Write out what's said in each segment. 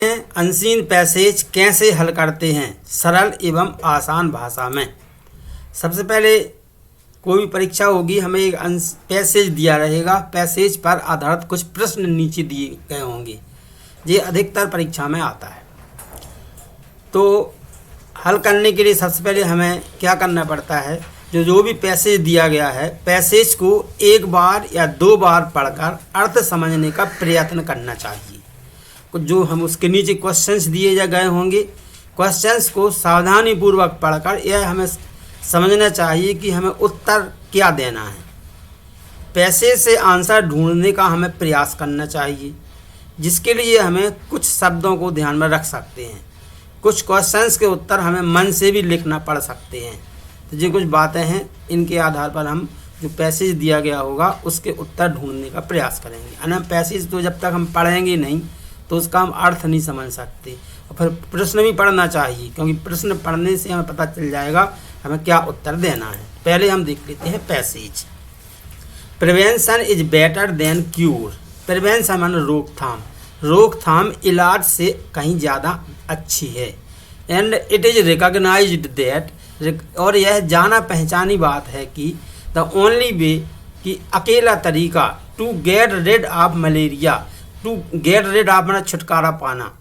Unseen passage कैसे हल करते हैं सरल एवं आसान भाषा में। सबसे पहले कोई भी परीक्षा होगी, हमें एक पैसेज दिया रहेगा, पैसेज पर आधारित कुछ प्रश्न नीचे दिए गए होंगे। ये अधिकतर परीक्षा में आता है। तो हल करने के लिए सबसे पहले हमें क्या करना पड़ता है, जो भी पैसेज दिया गया है, पैसेज को एक बार या दो बार पढ़कर अर्थ समझने का प्रयत्न करना चाहिए। जो हम उसके नीचे क्वेश्चंस दिए गए होंगे, क्वेश्चंस को सावधानी पूर्वक पढ़कर यह हमें समझना चाहिए कि हमें उत्तर क्या देना है। पैसेज से आंसर ढूंढने का हमें प्रयास करना चाहिए, जिसके लिए हमें कुछ शब्दों को ध्यान में रख सकते हैं। कुछ क्वेश्चंस के उत्तर हमें मन से भी लिखना पड़ सकते हैं। तो ये कुछ बातें हैं, इनके आधार पर हम जो पैसेज दिया गया होगा उसके उत्तर ढूंढने का प्रयास करेंगे। अन्य पैसेज तो जब तक हम पढ़ेंगे नहीं तो उसका हम अर्थ नहीं समझ सकते। और फिर प्रश्न भी पढ़ना चाहिए, क्योंकि प्रश्न पढ़ने से हमें पता चल जाएगा हमें क्या उत्तर देना है। पहले हम देख लेते हैं passage. Prevention is better than cure. Prevention माने रोकथाम, रोकथाम इलाज से कहीं ज़्यादा अच्छी है। And it is recognised that, और यह जाना पहचानी बात है कि द ओनली वे, कि अकेला तरीका, to get rid of malaria, to get rid of माना छुटकारा पाना,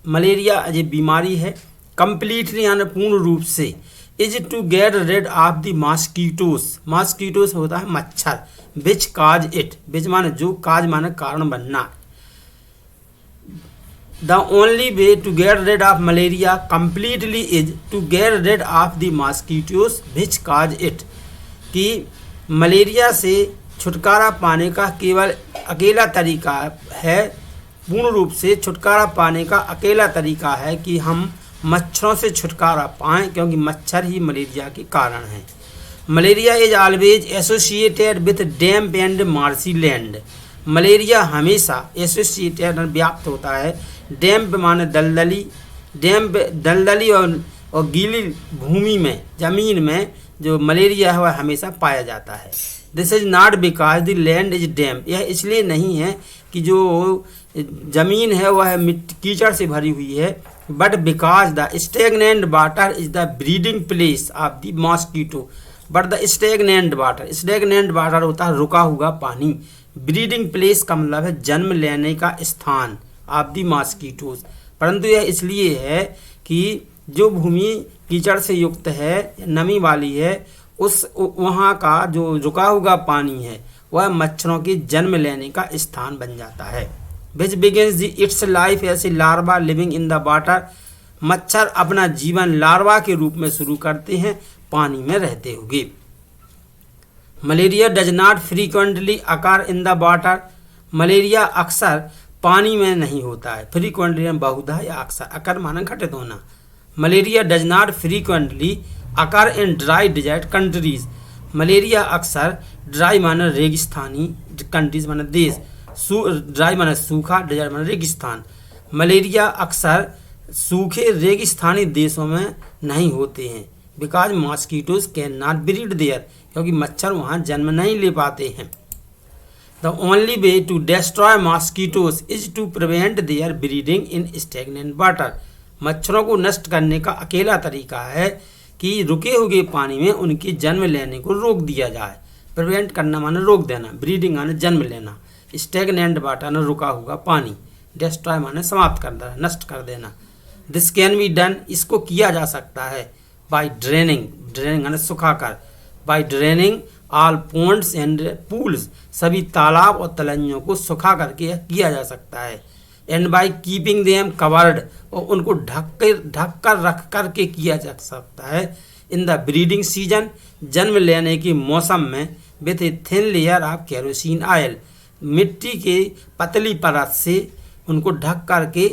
मलेरिया अजय बीमारी है, कंप्लीटली यानी पूर्ण रूप से, is to get rid of the mosquitoes, mosquitoes होता है मच्छर, विच काज इट, विच माने जो, काज माने कारण बनना। The only way to get rid of malaria completely is to get rid of the mosquitoes which cause it, कि मलेरिया से छुटकारा पाने का केवल अकेला तरीका है, पूर्ण रूप से छुटकारा पाने का अकेला तरीका है कि हम मच्छरों से छुटकारा पाएं, क्योंकि मच्छर ही मलेरिया के कारण हैं। Malaria is always associated with damp and marshy land. Malaria हमेशा एसोसिएटेड व्याप्त होता है, डैम्प माने दलदली, डैम्प दलदली और गीली भूमि में, जमीन में जो मलेरिया है वह हमेशा पाया जाता है। This is not because the land is damp, यह इसलिए नहीं है कि जो जमीन है वह मिट्टी कीचड़ से भरी हुई है, but because the stagnant water is the breeding place of the mosquito. But the stagnant water, stagnant water होता है रुका हुआ पानी, ब्रीडिंग प्लेस का मतलब है जन्म लेने का स्थान ऑफ द मॉस्किटोज। परंतु यह इसलिए है कि जो भूमि कीचड़ से युक्त है, नमी वाली है, उस वहाँ का जो रुका हुआ पानी है वह मच्छरों के जन्म लेने का स्थान बन जाता है। Which begins its life as a larva living in the water. मच्छर अपना जीवन लार्वा के रूप में शुरू करते हैं पानी में रहते हुए। Malaria does not frequently occur in the water. Malaria अक्सर पानी में नहीं होता है, फ्रीक्वेंटली बहुधा या अक्सर, अकर माना घटित होना। Malaria does not frequently occur in dry desert countries. Malaria अक्सर ड्राई माना रेगिस्तानी, कंट्रीज माना देश, ड्राई माना सूखा, डिजर्ट माना रेगिस्तान। मलेरिया अक्सर सूखे रेगिस्तानी देशों में नहीं होते हैं, because mosquitoes can not breed there, क्योंकि मच्छर वहाँ जन्म नहीं ले पाते हैं। The only way to destroy mosquitoes is to prevent their breeding in stagnant water. मच्छरों को नष्ट करने का अकेला तरीका है कि रुके हुए पानी में उनके जन्म लेने को रोक दिया जाए। प्रिवेंट करना माने रोक देना, ब्रीडिंग माने जन्म लेना, स्टेगनेंट वाटर माने रुका हुआ पानी, डिस्ट्रॉय माने समाप्त कर देना, नष्ट कर देना। दिस कैन बी डन, इसको किया जा सकता है बाय ड्रेनिंग, ड्रेनिंग माने सुखाकर, by draining all ponds and pools, सभी तालाब और तलैयों को सुखा करके किया जा सकता है। And by keeping them covered, और उनको ढक कर रख करके किया जा सकता है। इन द ब्रीडिंग सीजन, जन्म लेने के मौसम में, with a thin layer of kerosene oil, मिट्टी के पतली परत से उनको ढक करके,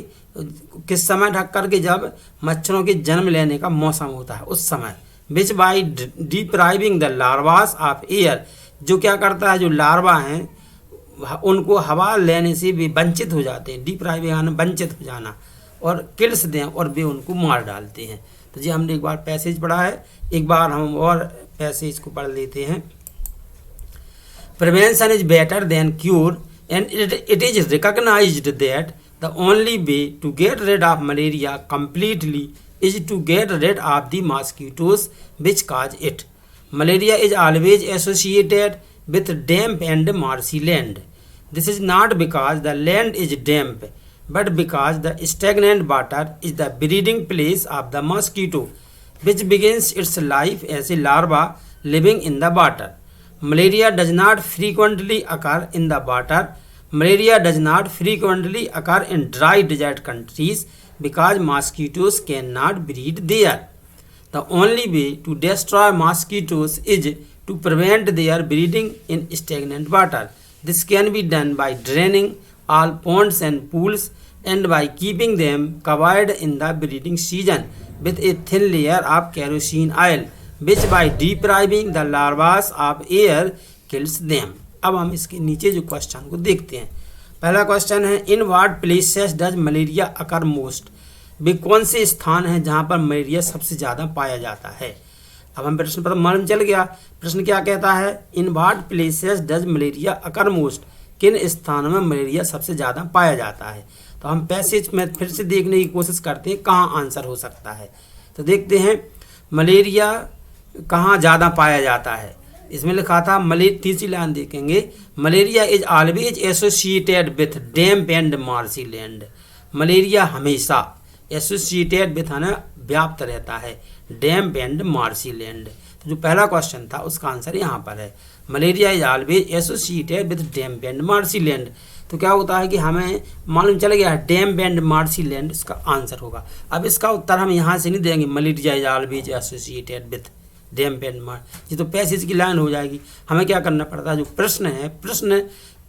किस समय ढक करके, जब मच्छरों के जन्म लेने का मौसम होता है उस समय। विच by depriving the larvas of air, जो क्या करता है, जो लार्वा हैं उनको हवा लेने से भी वंचित हो जाते हैं, डिप्राइविंग यानी वंचित हो जाना, और किल्स दें, और वे उनको मार डालते हैं। तो जी हमने एक बार पैसेज पढ़ा है, एक बार हम और पैसेज को पढ़ लेते हैं। Prevention is better than cure and it is recognised that the only way to get rid of malaria completely is to get rid of the mosquitoes which cause it. Malaria is always associated with damp and marshy land. This is not because the land is damp, but because the stagnant water is the breeding place of the mosquito, which begins its life as a larva living in the water. Malaria does not frequently occur in the water. Malaria does not frequently occur in dry desert countries because mosquitoes cannot breed there. The only way to destroy mosquitoes is to prevent their breeding in stagnant water. This can be done by draining all ponds and pools and by keeping them covered in the breeding season with a thin layer of kerosene oil, which by depriving the larvae of air kills them. अब हम इसके नीचे जो question को देखते हैं। पहला question है, in what places does malaria occur most. वे कौन से स्थान हैं जहां पर मलेरिया सबसे ज़्यादा पाया जाता है। अब हम प्रश्न पर मालूम चल गया। प्रश्न क्या कहता है, in what places does malaria occur most, किन स्थानों में मलेरिया सबसे ज़्यादा पाया जाता है। तो हम पैसेज में फिर से देखने की कोशिश करते हैं कहाँ आंसर हो सकता है। तो देखते हैं मलेरिया कहाँ ज़्यादा पाया जाता है। इसमें लिखा था तीसरी लाइन देखेंगे, malaria is always associated with damp and marshy land. Malaria हमेशा एसोसिएटेड विथ है ना व्याप्त रहता है डैम्प एंड मार्शी लैंड। तो जो पहला क्वेश्चन था उसका आंसर यहाँ पर है, malaria is always associated with damp and marshy land. तो क्या होता है कि हमें मालूम चल गया है डैम्प एंड मार्शी लैंड इसका आंसर होगा। अब इसका उत्तर हम यहाँ से नहीं देंगे, malaria is always associated with damp and marshy, ये तो पैसेज की लाइन हो जाएगी। हमें क्या करना पड़ता है, जो प्रश्न है प्रश्न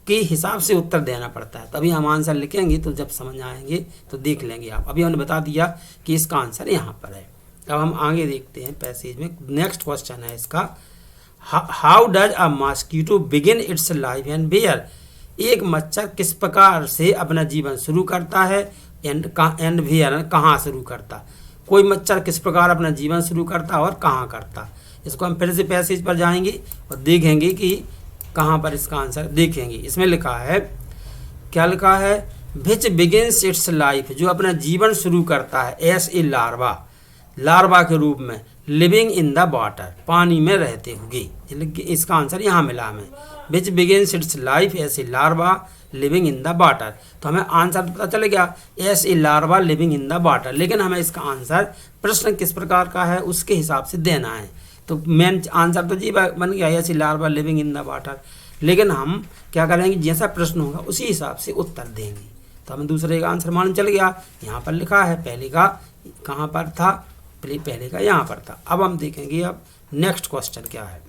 के हिसाब से उत्तर देना पड़ता है, तभी हम आंसर लिखेंगे। तो जब समझ आएंगे तो देख लेंगे आप। अभी हमने बता दिया कि इसका आंसर यहाँ पर है। अब हम आगे देखते हैं पैसेज में। नेक्स्ट क्वेश्चन है इसका, how does a mosquito begin its life and where. एक मच्छर किस प्रकार से अपना जीवन शुरू करता है एंड वेयर कहाँ शुरू करता। कोई मच्छर किस प्रकार अपना जीवन शुरू करता और कहाँ करता। इसको हम फिर से पैसेज पर जाएंगे और देखेंगे कि कहाँ पर इसका आंसर देखेंगे। इसमें लिखा है, क्या लिखा है, विच बिगिन्स इट्स लाइफ, जो अपना जीवन शुरू करता है एस ए लार्वा, लार्वा के रूप में, लिविंग इन द वाटर, पानी में रहते हुए। इसका आंसर यहाँ मिला हमें, which begins its life as a larva living in the water. तो हमें आंसर पता चल गया as a larva living in the water, लेकिन हमें इसका आंसर प्रश्न किस प्रकार का है उसके हिसाब से देना है। तो मेन आंसर तो जी बन गया as a larva living in the water, लेकिन हम क्या करेंगे, जैसा प्रश्न होगा उसी हिसाब से उत्तर देंगे। तो हमें दूसरे का आंसर मालूम चल गया, यहाँ पर लिखा है, पहले का कहाँ पर था, पहले का यहाँ पर था। अब हम देखेंगे अब नेक्स्ट क्वेश्चन क्या है।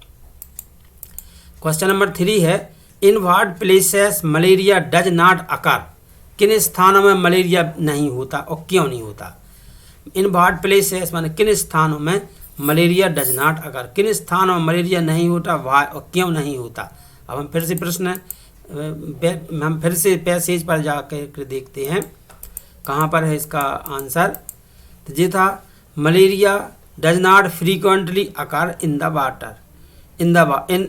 क्वेश्चन नंबर 3 है, in what places malaria does not अकर। किन स्थानों में मलेरिया नहीं होता और क्यों नहीं होता। इन व्हाट प्लेसेस माने किन स्थानों में मलेरिया डज नॉट अकर, किन स्थानों में मलेरिया नहीं होता वाई और क्यों नहीं होता। अब हम फिर से प्रश्न हम फिर से पैसेज पर जाकर देखते हैं कहाँ पर है इसका आंसर। तो ये था, malaria does not frequently occur in the water, in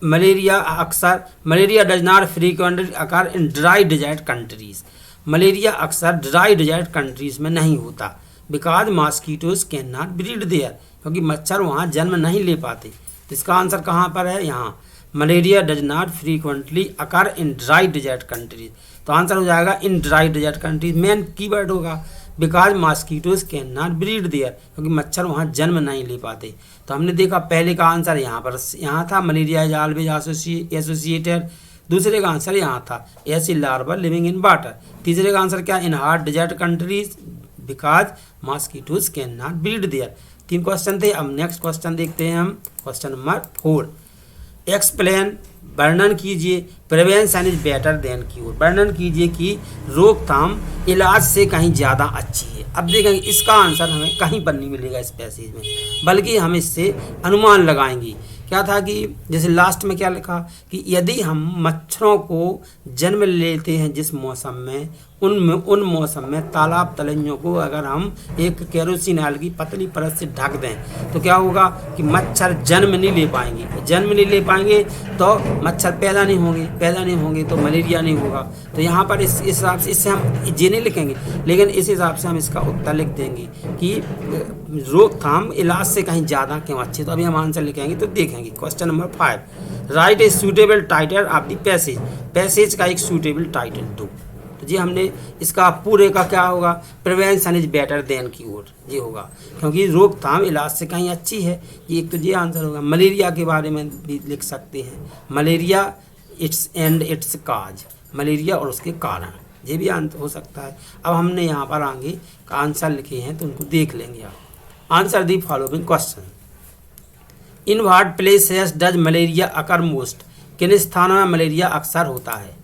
malaria अक्सर, malaria does not frequently occur in dry desert countries. Malaria अक्सर ड्राई डेजर्ट कंट्रीज में नहीं होता, because mosquitoes can not breed there, क्योंकि मच्छर वहाँ जन्म नहीं ले पाते। तो इसका आंसर कहाँ पर है, यहाँ, malaria does not frequently occur in dry desert countries. तो आंसर हो जाएगा in dry desert countries, main keyword होगा, because mosquitoes can not breed there, क्योंकि मच्छर वहाँ जन्म नहीं ले पाते। तो हमने देखा पहले का आंसर यहाँ पर यहाँ था, मलेरिया इज ऑलवेज एसोसिएटेड। दूसरे का आंसर यहाँ था, as a larva living in water. तीसरे का आंसर क्या, in hot desert countries because mosquitoes can not breed there. 3 question थे। अब नेक्स्ट क्वेश्चन देखते हैं हम, क्वेश्चन नंबर 4, एक्सप्लेन, वर्णन कीजिए, prevention is better than cure. वर्णन कीजिए कि रोकथाम इलाज से कहीं ज़्यादा अच्छी है। अब देखेंगे इसका आंसर हमें कहीं पर नहीं मिलेगा इस पैसेज में, बल्कि हम इससे अनुमान लगाएंगे। क्या था कि जैसे लास्ट में क्या लिखा कि यदि हम मच्छरों को जन्म लेते हैं जिस मौसम में, उन मौसम में तालाब तलैयों को अगर हम एक केरोसिन ऑयल की पतली परत से ढक दें तो क्या होगा कि मच्छर जन्म नहीं ले पाएंगे तो मच्छर पैदा नहीं होंगे तो मलेरिया नहीं होगा। तो यहाँ पर इस हिसाब से इससे हम ये नहीं लिखेंगे, लेकिन इस हिसाब से हम इसका उत्तर लिख देंगे कि रोकथाम इलाज से कहीं ज़्यादा क्यों अच्छी। तो अभी हम आंसर लिखेंगे तो देखेंगे। Question number 5, right a suitable title of the passage का एक सूटेबल टाइटल दो। तो जी हमने इसका पूरे का क्या होगा, prevention is better than cure, ये होगा क्योंकि रोकथाम इलाज से कहीं अच्छी है। ये एक तो ये आंसर होगा। मलेरिया के बारे में भी लिख सकते हैं, malaria it's and it's cause, malaria और उसके कारण, ये भी आंसर हो सकता है। अब हमने यहाँ पर आगे का आंसर लिखे हैं तो उनको देख लेंगे आप। Answer the following question, in what places does malaria occur most, किन स्थानों में मलेरिया अक्सर होता है।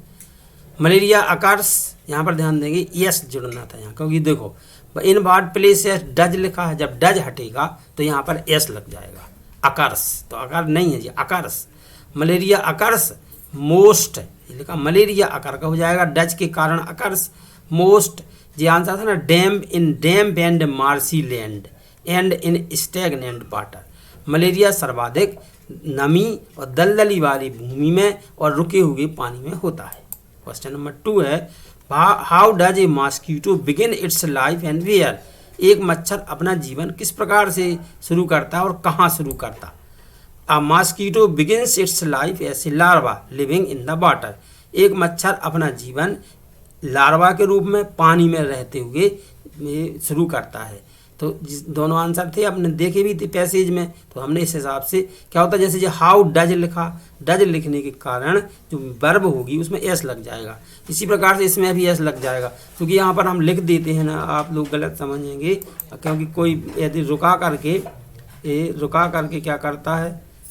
मलेरिया अकर्स, यहाँ पर ध्यान देंगे यस जुड़ना था यहाँ, क्योंकि देखो इन व्हाट प्लेसेस डज लिखा है, जब डज हटेगा तो यहाँ पर एस लग जाएगा, अकर्स तो अकर नहीं है जी, अकर्स। मलेरिया अकर्स मोस्ट, ये लिखा मलेरिया अकर का हो जाएगा, डज के कारण अकर्स, मोस्ट जी आंसर था ना, damp and marshy land and in stagnant water. Malaria सर्वाधिक नमी और दलदली वाली भूमि में और रुके हुए पानी में होता है। क्वेश्चन नंबर 2 है, how does a mosquito begin its life and where, एक मच्छर अपना जीवन किस प्रकार से शुरू करता है और कहाँ शुरू करता। A mosquito begins its life as a larva living in the water, एक मच्छर अपना जीवन लार्वा के रूप में पानी में रहते हुए शुरू करता है। तो दोनों आंसर थे, अपने देखे भी थे पैसेज में, तो हमने इस हिसाब से क्या होता है, जैसे जो हाउ डज लिखा, डज लिखने के कारण जो वर्ब होगी उसमें एस लग जाएगा, इसी प्रकार से इसमें भी एस लग जाएगा, क्योंकि यहाँ पर हम लिख देते हैं ना, आप लोग गलत समझेंगे, क्योंकि कोई यदि रुका करके क्या करता है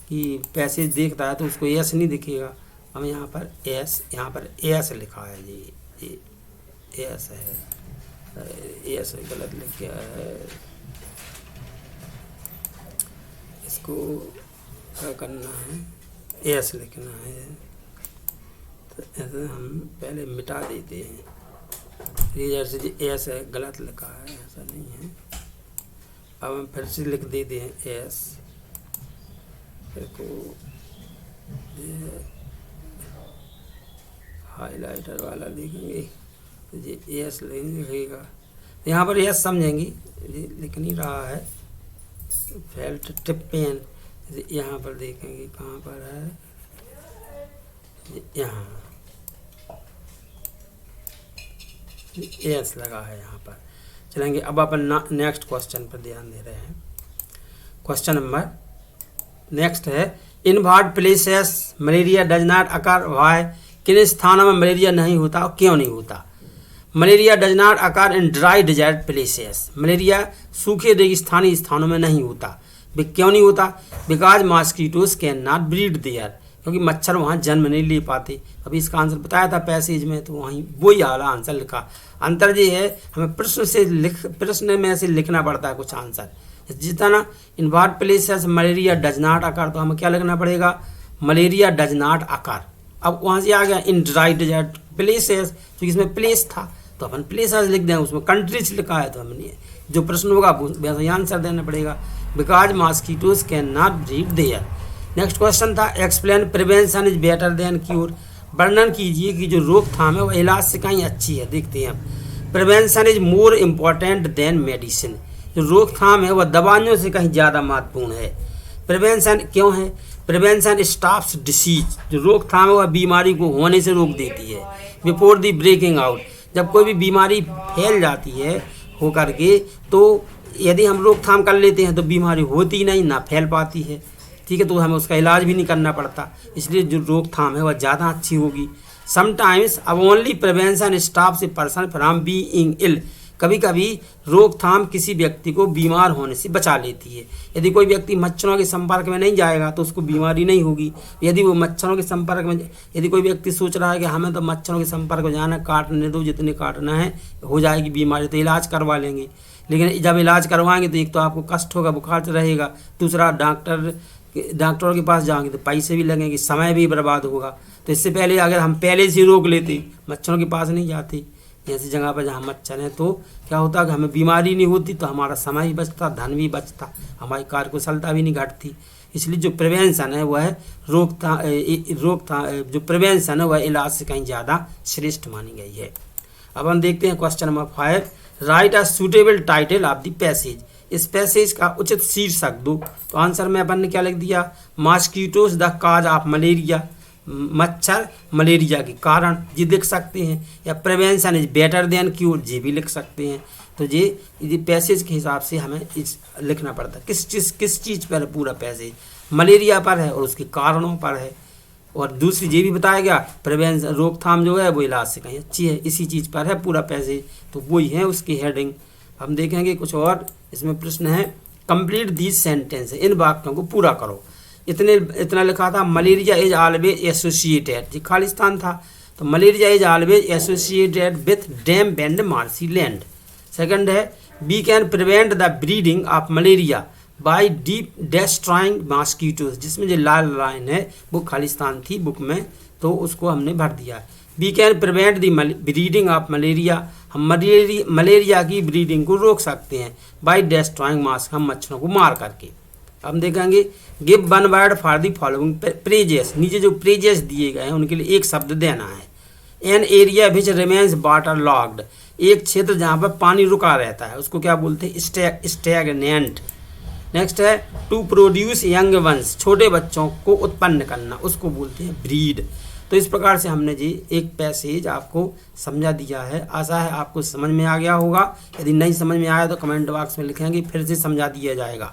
कि पैसेज देखता है तो उसको एस नहीं दिखेगा। हम यहाँ पर एस लिखा है जी, एस है, एस गलत लिख गया है, इसको क्या करना है, एस लिखना है, तो ऐसे हम पहले मिटा देते हैं। ये जैसे एस है गलत लिखा है, ऐसा नहीं है। अब हम फिर से लिख देते हैं एस, को हाइलाइटर वाला लिखेंगे, ये एस लिखेगा, यहाँ पर एस समझेंगे, लिख नहीं रहा है, फेल्ट टिप पेन, यहाँ पर देखेंगे कहाँ पर है, यहाँ एस लगा है यहाँ पर। चलेंगे अब अपन नेक्स्ट क्वेश्चन पर ध्यान दे रहे हैं। क्वेश्चन नंबर नेक्स्ट है, in what places malaria does not occur why, किन स्थानों में मलेरिया नहीं होता और क्यों नहीं होता। Malaria does not occur in dry desert places, malaria सूखे रेगिस्तानी स्थानों में नहीं होता। क्यों नहीं होता, because mosquitoes can not breed there, क्योंकि मच्छर वहाँ जन्म नहीं ले पाते। अभी इसका आंसर बताया था पैसेज में, तो वहीं वही वाला आंसर लिखा। अंतर ये है, हमें प्रश्न में से लिखना पड़ता है कुछ आंसर, जितना इन what places malaria does not अकर, तो हमें क्या लिखना पड़ेगा, मलेरिया डज नॉट अकर। अब वहाँ से आ गया इन ड्राई डेजर्ट प्लेसेस, क्योंकि इसमें प्लेस था तो अपन प्लेसेस लिख दें, उसमें कंट्रीज लिखा है तो हमने जो प्रश्न होगा वैसा आंसर देना पड़ेगा, because mosquitoes can not breed there. Next question था, explain prevention is better than cure, वर्णन कीजिए कि जो रोकथाम है वो इलाज से कहीं अच्छी है। देखते हैं अब, prevention is more important than medicine, जो रोकथाम है वह दवाइयों से कहीं ज़्यादा महत्वपूर्ण है। प्रिवेंशन क्यों है, प्रिवेंशन स्टॉप्स डिसीज, जो रोकथाम है वह बीमारी को होने से रोक देती है। बिफोर दी ब्रेकिंग आउट, जब कोई भी बीमारी फैल जाती है हो करके, तो यदि हम रोकथाम कर लेते हैं तो बीमारी होती नहीं, ना फैल पाती है, ठीक है, तो हमें उसका इलाज भी नहीं करना पड़ता, इसलिए जो रोकथाम है वह ज़्यादा अच्छी होगी। समटाइम्स अब only prevention stops a person from being ill, कभी कभी रोकथाम किसी व्यक्ति को बीमार होने से बचा लेती है। यदि कोई व्यक्ति मच्छरों के संपर्क में नहीं जाएगा तो उसको बीमारी नहीं होगी। यदि वो मच्छरों के संपर्क में, यदि कोई व्यक्ति सोच रहा है कि हमें तो मच्छरों के संपर्क में जाना, काटने दो जितने काटना है, हो जाएगी बीमारी, तो इलाज करवा लेंगे। लेकिन जब इलाज करवाएंगे तो एक तो आपको कष्ट होगा, बुखार रहेगा, दूसरा डॉक्टरों के पास जाएंगे तो पैसे भी लगेंगे, समय भी बर्बाद होगा। तो इससे पहले अगर हम पहले से रोक लेते, मच्छरों के पास नहीं जाते, ऐसी जगह पर जहाँ मच्छर हैं तो क्या होता है कि हमें बीमारी नहीं होती, तो हमारा समय भी बचता, धन भी बचता, हमारी कार्यकुशलता भी नहीं घटती। इसलिए जो प्रिवेंशन है वह जो प्रिवेंशन है वह इलाज से कहीं ज़्यादा श्रेष्ठ मानी गई है। अब हम देखते हैं question number 5, right a suitable title of the passage. इस पैसेज का उचित शीर्षक दो। तो आंसर में अपन ने क्या लिख दिया, mosquitoes the cause of malaria, मच्छर मलेरिया के कारण, ये लिख सकते हैं, या prevention is better than cure, ये भी लिख सकते हैं। तो ये पैसेज के हिसाब से हमें इस लिखना पड़ता है किस चीज़ पर है पूरा पैसेज, मलेरिया पर है और उसके कारणों पर है, और दूसरी ये भी बताया गया प्रिवेंशन रोकथाम जो है वो इलाज से कहीं अच्छी है, इसी चीज़ पर है पूरा पैसेज, तो वही है उसकी हेडिंग। हम देखेंगे कुछ और इसमें प्रश्न है, कंप्लीट दीज सेंटेंस, इन वाक्यों को पूरा करो। इतना लिखा था, मलेरिया इज ऑलवेज एसोसिएटेड, ये खालिस्तान था, तो malaria is always associated with damp and marshy land. Second है, we can prevent the breeding of malaria by deep destroying mosquitoes, जिसमें जो लाल लाइन है वो खालिस्तान थी बुक में, तो उसको हमने भर दिया। We can prevent the breeding of malaria, हम मलेरिया की ब्रीडिंग को रोक सकते हैं बाय डेस्ट्रॉइंग मास्क, हम मच्छरों को मार करके। हम देखेंगे, give one word for the following praises, नीचे जो प्रेजेस दिए गए हैं उनके लिए एक शब्द देना है। An area which remains water locked, एक क्षेत्र जहाँ पर पानी रुका रहता है उसको क्या बोलते हैं, स्टैग्नेंट। नेक्स्ट है, टू प्रोड्यूस यंग वंस, छोटे बच्चों को उत्पन्न करना, उसको बोलते हैं ब्रीड। तो इस प्रकार से हमने जी एक पैसेज आपको समझा दिया है। आशा है आपको समझ में आ गया होगा। यदि नहीं समझ में आया तो कमेंट बॉक्स में लिखेंगे, फिर से समझा दिया जाएगा।